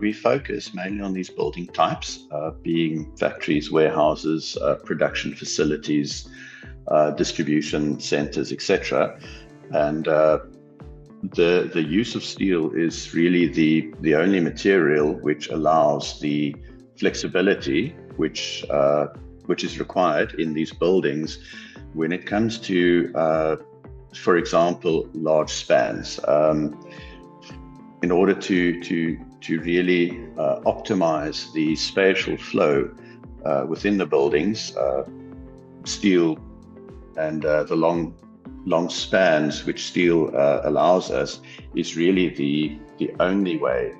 we focus mainly on these building types, being factories, warehouses, production facilities, distribution centers, etc. And the use of steel is really the only material which allows the flexibility which is required in these buildings when it comes to, for example, large spans. In order to really optimize the spatial flow within the buildings, steel and the long spans which steel allows us is really the only way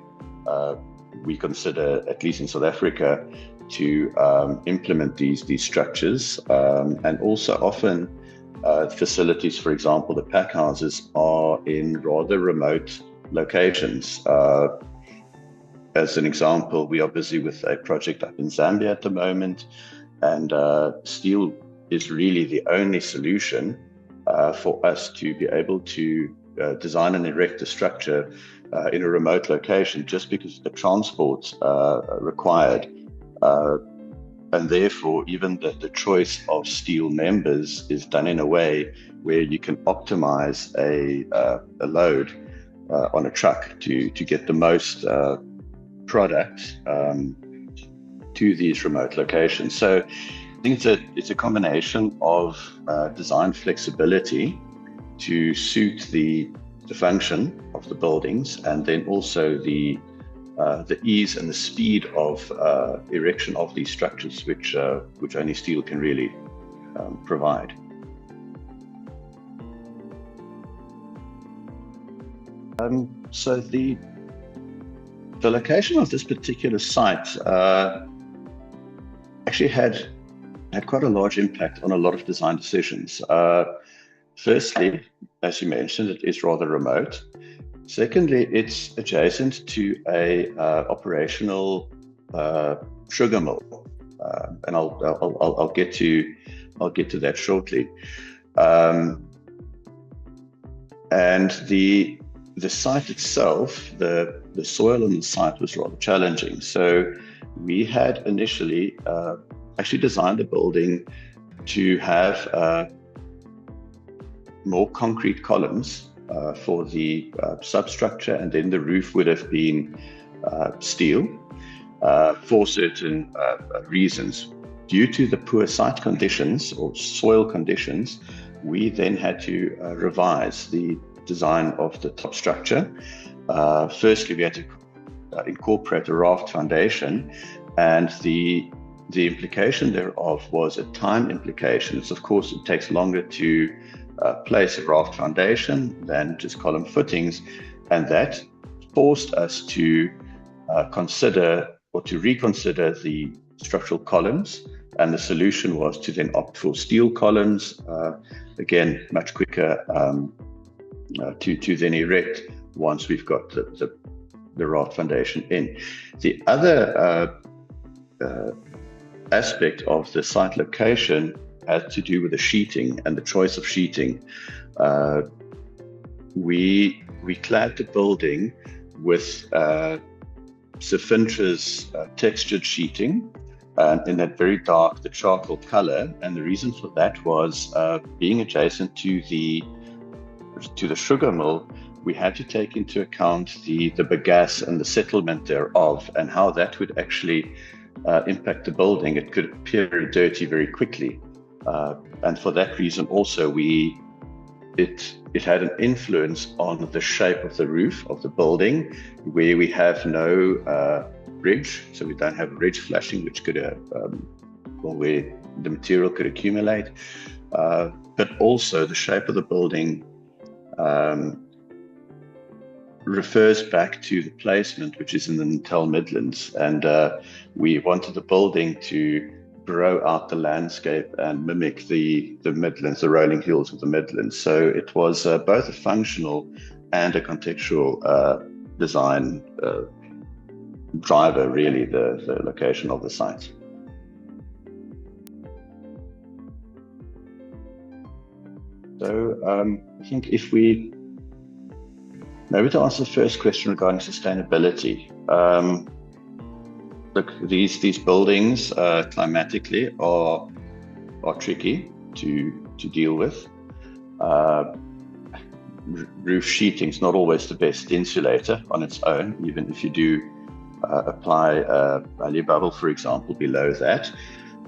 we consider, at least in South Africa, to implement these structures. And also often facilities, for example, the pack houses, are in rather remote locations. As an example, we are busy with a project up in Zambia at the moment, and steel is really the only solution for us to be able to design and erect a structure in a remote location, just because of the transport required. And therefore, even the choice of steel members is done in a way where you can optimize a load on a truck to get the most product to these remote locations. So I think it's a combination of design flexibility to suit the function of the buildings, and then also the ease and the speed of erection of these structures, which only steel can really provide. So the location of this particular site actually had quite a large impact on a lot of design decisions. Firstly, as you mentioned, it is rather remote. Secondly, it's adjacent to a operational sugar mill, and I'll get to that shortly. And the site itself, the soil on the site was rather challenging. So we had initially actually designed the building to have more concrete columns for the substructure, and then the roof would have been steel for certain reasons. Due to the poor site conditions or soil conditions, we then had to revise the design of the top structure. Firstly, we had to incorporate a raft foundation, and the implication thereof was a time implication. It's, of course, it takes longer to place a raft foundation than just column footings, and that forced us to consider or to reconsider the structural columns, and the solution was to then opt for steel columns, again much quicker to then erect once we've got the raft foundation in. The other aspect of the site location had to do with the sheeting and the choice of sheeting. We clad the building with Sophintra's textured sheeting in that very dark, the charcoal color, and the reason for that was being adjacent to the sugar mill, we had to take into account the bagasse and the settlement thereof, and how that would actually impact the building. It could appear very dirty very quickly, and for that reason also it had an influence on the shape of the roof of the building, where we have no ridge, so we don't have ridge flashing, which could where the material could accumulate, but also the shape of the building refers back to the placement, which is in the Natal Midlands, and we wanted the building to grow out the landscape and mimic the Midlands, the rolling hills of the Midlands. So it was both a functional and a contextual design driver, really, the location of the site. So I think if we Maybe to answer the first question regarding sustainability. Look, these buildings climatically are tricky to deal with. Roof sheeting is not always the best insulator on its own, even if you do apply a value bubble, for example, below that.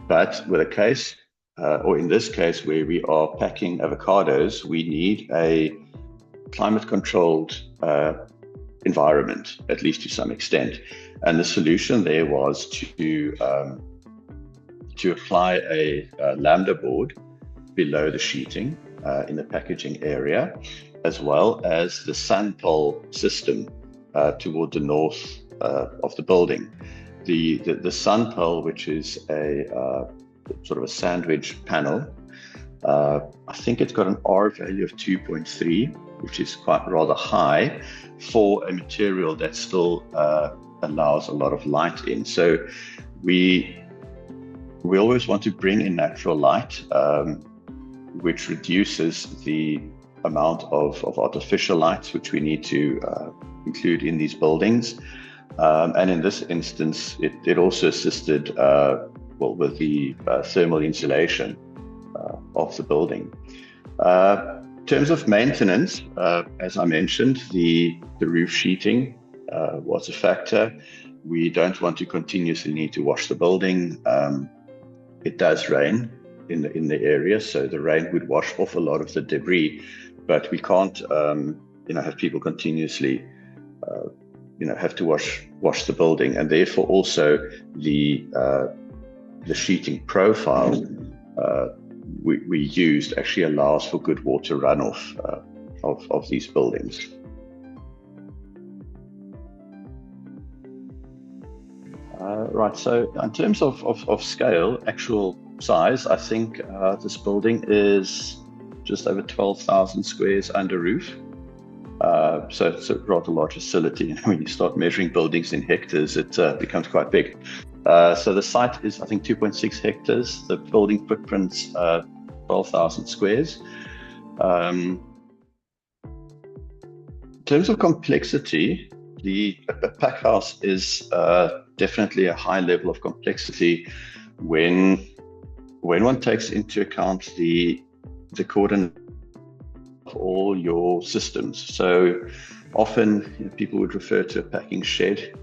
But with a case, or in this case, where we are packing avocados, we need a climate-controlled environment, at least to some extent. And the solution there was to apply a lambda board below the sheeting in the packaging area, as well as the sun pole system toward the north of the building. The sun pole, which is a sort of a sandwich panel, I think it's got an R value of 2.3, which is quite rather high for a material that still allows a lot of light in. So we always want to bring in natural light, which reduces the amount of artificial lights which we need to include in these buildings. And in this instance, it also assisted with the thermal insulation of the building. In terms of maintenance, as I mentioned, the roof sheeting was a factor. We don't want to continuously need to wash the building. It does rain in the area, so the rain would wash off a lot of the debris, but we can't have people continuously have to wash the building, and therefore also the sheeting profile we used actually allows for good water runoff of these buildings. Right, so in terms of scale, actual size, I think this building is just over 12,000 squares under roof. So it's a rather large facility. When you start measuring buildings in hectares, it becomes quite big. So the site is, I think, 2.6 hectares. The building footprint's 12,000 squares. In terms of complexity, a pack house is definitely a high level of complexity when one takes into account the coordination of all your systems. So often people would refer to a packing shed,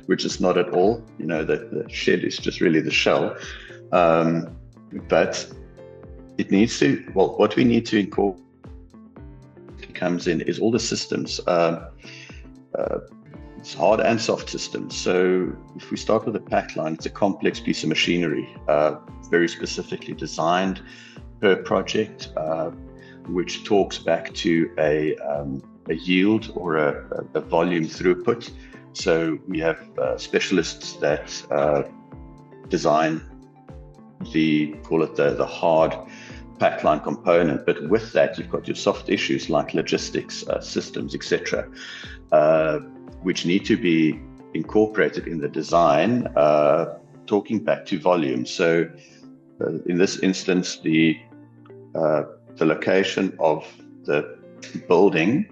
which is not at all. The shed is just really the shell. But it needs to, what we need to incorporate comes in is all the systems. It's hard and soft systems. So if we start with the pack line, it's a complex piece of machinery, very specifically designed per project, which talks back to a yield or a volume throughput. So we have specialists that design call it the hard pack line component, but with that you've got your soft issues like logistics, systems, etc., which need to be incorporated in the design, talking back to volume. So in this instance, the location of the building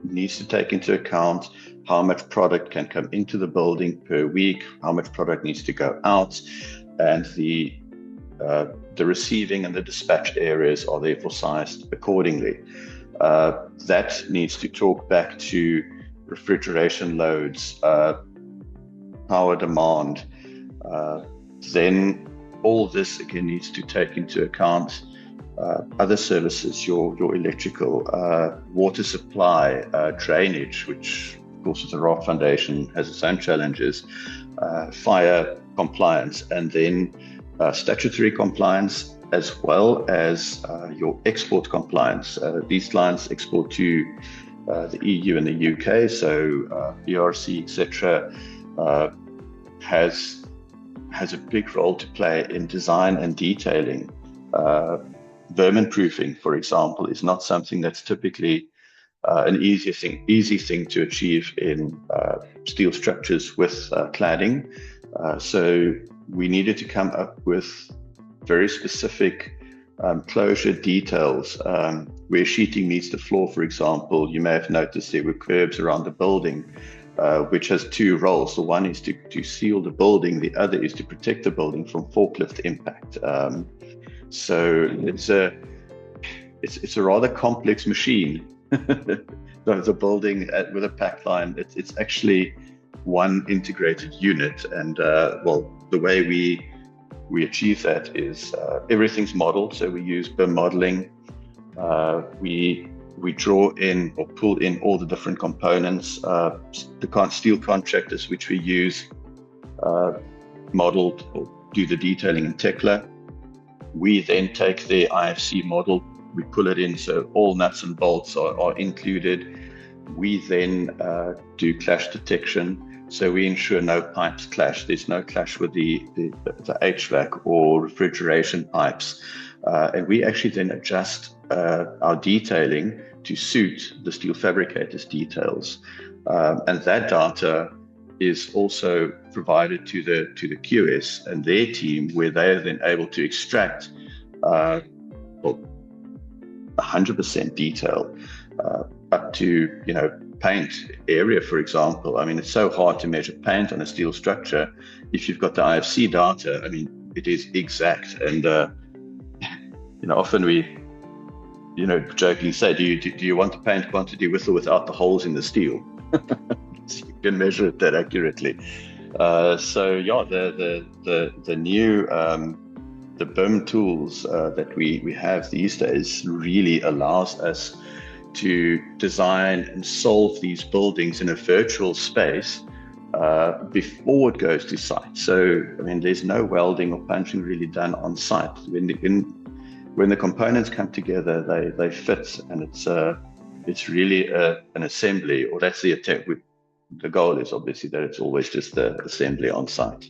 needs to take into account how much product can come into the building per week, how much product needs to go out, and the receiving and the dispatch areas are therefore sized accordingly. That needs to talk back to refrigeration loads, power demand. Then all this again needs to take into account other services, your electrical, water supply, drainage, which of course with the rock foundation has its own challenges, fire compliance, and then statutory compliance, as well as your export compliance. These lines export to the EU and the UK, so BRC, etc., has a big role to play in design and detailing. Vermin proofing, for example, is not something that's typically an easy thing to achieve in steel structures with cladding. So we needed to come up with very specific closure details, where sheeting meets the floor, for example. You may have noticed there were curbs around the building, which has two roles. The one is to seal the building, the other is to protect the building from forklift impact. So it's a rather complex machine. The building with a pack line, it's actually one integrated unit. And well, the way we achieve that is everything's modeled. So we use BIM modeling. We draw in or pull in all the different components. The steel contractors which we use modeled or do the detailing in Tekla. We then take the IFC model, we pull it in, so all nuts and bolts are included. We then do clash detection, so we ensure no pipes clash. There's no clash with the HVAC or refrigeration pipes. And we actually then adjust our detailing to suit the steel fabricator's details. And that data is also provided to the QS and their team, where they are then able to extract 100% detail up to paint area, for example. I mean, it's so hard to measure paint on a steel structure. If you've got the IFC data, I mean, it is exact. And often we jokingly say, do you want the paint quantity with or without the holes in the steel? So you can measure it that accurately. So yeah, the new the BIM tools that we have these days really allows us to design and solve these buildings in a virtual space before it goes to site. So I mean, there's no welding or punching really done on site. When the components come together, they fit, and it's really an assembly, or that's the attempt. The goal is obviously that it's always just the assembly on site.